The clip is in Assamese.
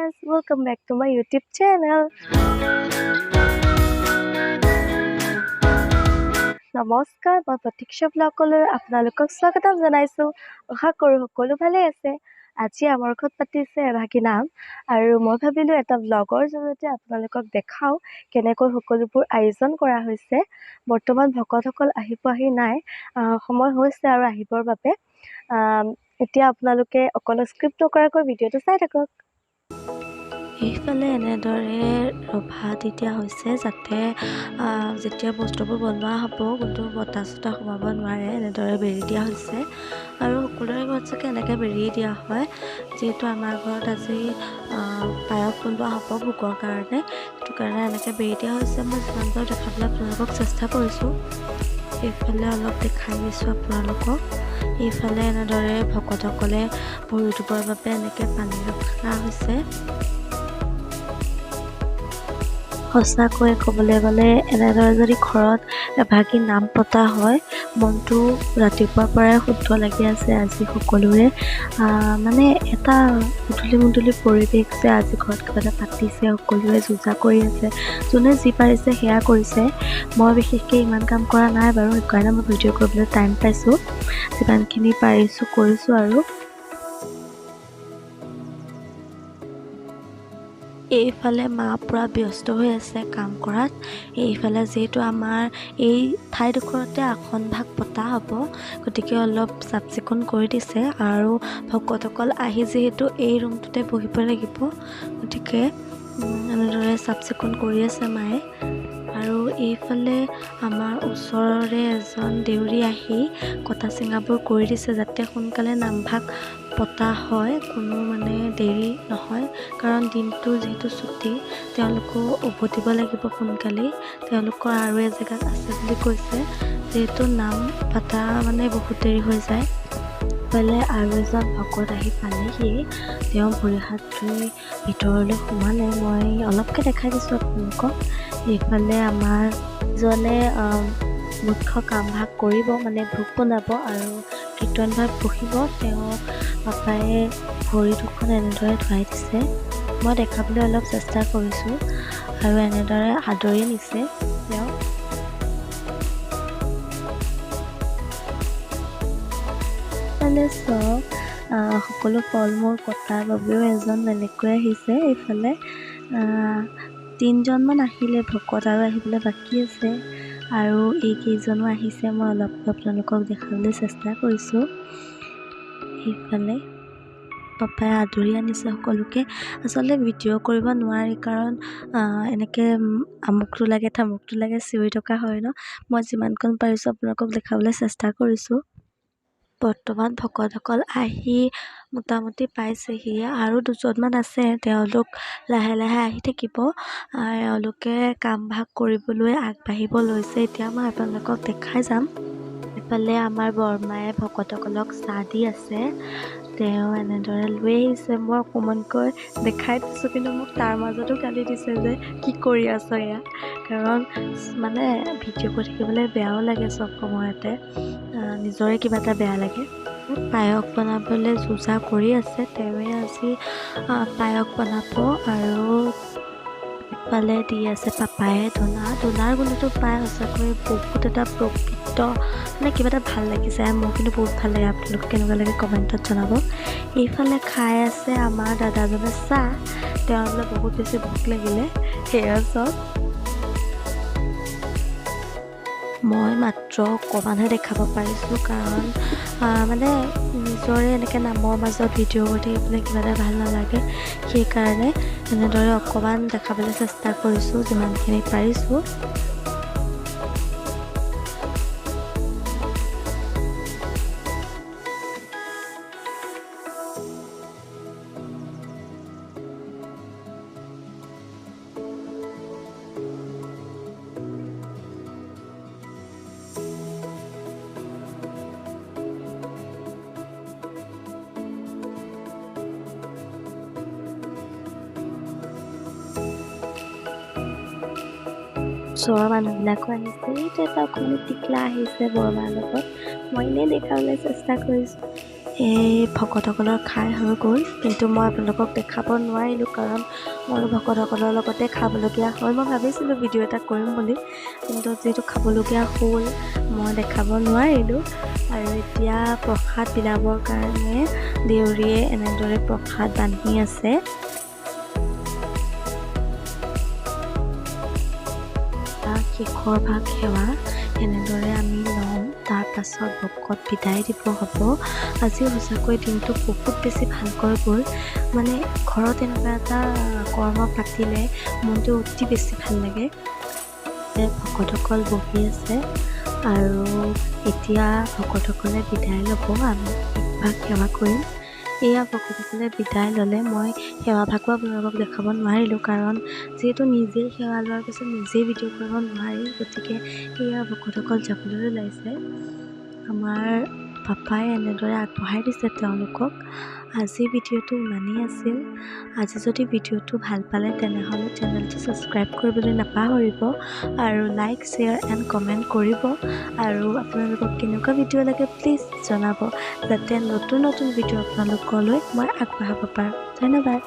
viewers, welcome back to my YouTube channel. নমস্কাৰ, মই প্ৰতীক্ষা ব্লগলৈ আপোনালোকক স্বাগতম জনাইছোঁ। আশা কৰোঁ সকলো ভালে আছে। আজি আমাৰ ঘৰত পাতিছে এভাগী নাম আৰু মই ভাবিলোঁ এটা ব্লগৰ জৰিয়তে আপোনালোকক দেখাওঁ কেনেকৈ সকলোবোৰ আয়োজন কৰা হৈছে। বৰ্তমান ভকতসকল আহি পোৱাহি নাই, সময় হৈছে আৰু আহিবৰ বাবে। এতিয়া আপোনালোকে অকল স্ক্ৰিপ্ট নকৰাকৈ ভিডিঅ'টো চাই থাকক। এইফালে এনেদৰে ৰভাত এতিয়া হৈছে যাতে যেতিয়া বস্তুবোৰ বনোৱা হ'ব কিন্তু বতাহ চতাহ সোমাব নোৱাৰে, এনেদৰে বেৰি দিয়া হৈছে। আৰু সকলোৰে ঘৰত চাগে এনেকৈ বেৰিয়ে দিয়া হয়, যিহেতু আমাৰ ঘৰত আজি পায়স বনোৱা হ'ব ভোগৰ কাৰণে, সেইটো কাৰণে এনেকৈ বেৰি দিয়া হৈছে। মই যিমান পাৰোঁ দেখাবলৈ আপোনালোকক চেষ্টা কৰিছোঁ। এইফালে অলপ দেখাই দিছোঁ আপোনালোকক। এইফালে এনেদৰে ভকতসকলে ভৰি ধুবৰ বাবে এনেকৈ পানী ৰখা হৈছে। সঁচাকৈ ক'বলৈ গ'লে এনেদৰে যদি ঘৰত এভাগী নাম পতা হয়, মনটো ৰাতিপুৱাৰ পৰাই শুদ্ধ লাগি আছে আজি সকলোৰে। মানে এটা মুদলি পৰিৱেশ যে আজি ঘৰত কিবা এটা পাতিছে, সকলোৱে যুজা কৰি আছে, যোনে যি পাৰিছে সেয়া কৰিছে। মই বিশেষকৈ ইমান কাম কৰা নাই বাৰু, সেইকাৰণে মই ভিডিঅ' কৰিবলৈ টাইম পাইছোঁ, যিমানখিনি পাৰিছোঁ কৰিছোঁ। আৰু এইফালে মা পূৰা ব্যস্ত হৈ আছে কাম কৰাত। এইফালে যিহেতু আমাৰ এই ঠাইডোখৰতে আসন ভাগ পতা হ'ব, গতিকে অলপ চাফ চিকুণ কৰি দিছে। আৰু ভকতসকল আহি যিহেতু এই ৰুমটোতে বহিব লাগিব, গতিকে এনেদৰে চাফ চিকুণ কৰি আছে মায়ে। আৰু এইফালে আমাৰ ওচৰৰে এজন দেউৰী আহি কটা চিঙাবোৰ কৰি দিছে যাতে সোনকালে নামভাগ পতা হয়, কোনো মানে দেৰি নহয়। কাৰণ দিনটো যিহেতু ছুটি, তেওঁলোকো উভতিব লাগিব সোনকালেই। তেওঁলোকৰ আৰু এজেগাত আছে বুলি কৈছে, যিহেতু নাম পতা মানে বহুত দেৰি হৈ যায়। ইফালে আৰু এজন ভকত আহি পালেহি, তেওঁ ভৰি হাত ধুই ভিতৰলৈ সোমালে। মই অলপকৈ দেখাই দিছোঁ আপোনালোকক। এইফালে আমাৰ জনে মুখ্য কাম ভাগ কৰিব, মানে ভোগ বনাব আৰু কীৰ্তন ভাগ বহিব। তেওঁ পাপায়ে ভৰি দুখন এনেদৰে ধুৱাই দিছে। মই দেখাবলৈ অলপ চেষ্টা কৰিছোঁ আৰু এনেদৰে আদৰি নিছে তেওঁ। মানে চব সকলো ফল মূল কটাৰ বাবেও এজন বেলেগকৈ আহিছে। এইফালে 3জনমান আহিলে ভকত, আৰু আহিবলৈ বাকী আছে। আৰু এইকেইজনো আহিছে, মই অলপ আপোনালোকক দেখাবলৈ চেষ্টা কৰিছোঁ। এইফালে পাপাই আদৰি আনিছে সকলোকে। আচলতে ভিডিঅ' কৰিব নোৱাৰি, কাৰণ এনেকৈ আমুকটো লাগে তামুকটো লাগে চিঞৰি থকা হয় ন। মই যিমানকণ পাৰিছোঁ আপোনালোকক দেখাবলৈ চেষ্টা কৰিছোঁ। বৰ্তমান ভকতসকল আহি মোটামুটি পাইছেহি, আৰু 2জনমান আছে, তেওঁলোক লাহে লাহে আহি থাকিব। এওঁলোকে কাম ভাগ কৰিবলৈ আগবাঢ়িব লৈছে। এতিয়া মই আপোনালোকক দেখাই যাম। এইফালে আমাৰ বৰমায়ে ভকতসকলক চাহ দি আছে, তেওঁ এনেদৰে লৈ আহিছে। মই অকণমানকৈ দেখাই দিছোঁ, কিন্তু মোক তাৰ মাজতো গালি দিছে যে কি কৰি আছ এয়া। কাৰণ মানে ভিডিঅ' কৰি থাকিবলৈ বেয়াও লাগে, চব সময়তে নিজৰে কিবা এটা বেয়া লাগে। পায়স বনাবলৈ যুজা কৰি আছে, তেওঁৱে আজি পায়স বনাব। আৰু ইফালে দি আছে পাপায়ে ধূনাৰ গোন্ধটো পাই সঁচাকৈ বহুত এটা প্ৰকৃত, মানে কিবা এটা ভাল লাগিছে। মোৰ কিন্তু বহুত ভাল লাগে। আপোনালোকে কেনেকুৱা লাগে কমেণ্টত জনাব। এইফালে খাই আছে আমাৰ দাদাজনে চাহ, তেওঁলৈ বহুত বেছি ভোক লাগিলে, সেয়া চব। মই মাত্ৰ অকণমানহে দেখাব পাৰিছোঁ, কাৰণ মানে নিজৰে এনেকৈ নামৰ মাজত ভিডিঅ' কৰি থাকিবলৈ কিবা এটা ভাল নালাগে। সেইকাৰণে এনেদৰে অকণমান দেখাবলৈ চেষ্টা কৰিছোঁ, যিমানখিনি পাৰিছোঁ। ওচৰৰ মানুহবিলাকো আহিছে। এইটো এটা অকণমান টিকলা আহিছে বৰমাৰ লগত, মই এনেই দেখাবলৈ চেষ্টা কৰিছোঁ। এই ভকতসকলৰ খাই হৈ গ'ল, কিন্তু মই আপোনালোকক দেখাব নোৱাৰিলোঁ কাৰণ মই ভকতসকলৰ লগতে খাবলগীয়া হ'ল। মই ভাবিছিলোঁ ভিডিঅ' এটা কৰিম বুলি, কিন্তু যিহেতু খাবলগীয়া হ'ল মই দেখাব নোৱাৰিলোঁ। আৰু এতিয়া প্ৰসাদ বিলাবৰ কাৰণে দেউৰীয়ে এনেদৰে প্ৰসাদ বান্ধি আছে। শেষৰ ভাগ সেৱা এনেদৰে আমি লওঁ, তাৰ পাছত ভকত বিদায় দিব হ'ব। আজি সঁচাকৈ দিনটো বহুত বেছি ভালকৈ গ'ল। মানে ঘৰত এনেকুৱা এটা কৰ্ম পাতিলে মনটো অতি বেছি ভাল লাগে। ভকতসকল বহি আছে আৰু এতিয়া ভকতসকলে বিদায় ল'ব, আমি ভাগ সেৱা কৰিম। এয়া ভকতসকলে বিদায় ল'লে। মই সেৱা ভাগো আপোনালোকক দেখাব নোৱাৰিলোঁ কাৰণ যিহেতু নিজেই সেৱা লোৱাৰ পিছত নিজেই ভিডিঅ' কৰিব নোৱাৰি, গতিকে এয়া ভকতসকল যাবলৈ ওলাইছে। আমাৰ পাপাই এনেদৰে আগবঢ়াই দিছে তেওঁলোকক। আজি ভিডিঅ'টো ইমানেই আছিল। আজি যদি ভিডিঅ'টো ভাল পালে তেনেহ'লে চেনেলটো ছাবস্ক্ৰাইব কৰিবলৈ নাপাহৰিব আৰু লাইক, শ্বেয়াৰ এণ্ড কমেণ্ট কৰিব। আৰু আপোনালোকক কেনেকুৱা ভিডিঅ' লাগে প্লিজ জনাব, যাতে নতুন নতুন ভিডিঅ' আপোনালোকলৈ মই আগবঢ়াব পাৰোঁ। ধন্যবাদ।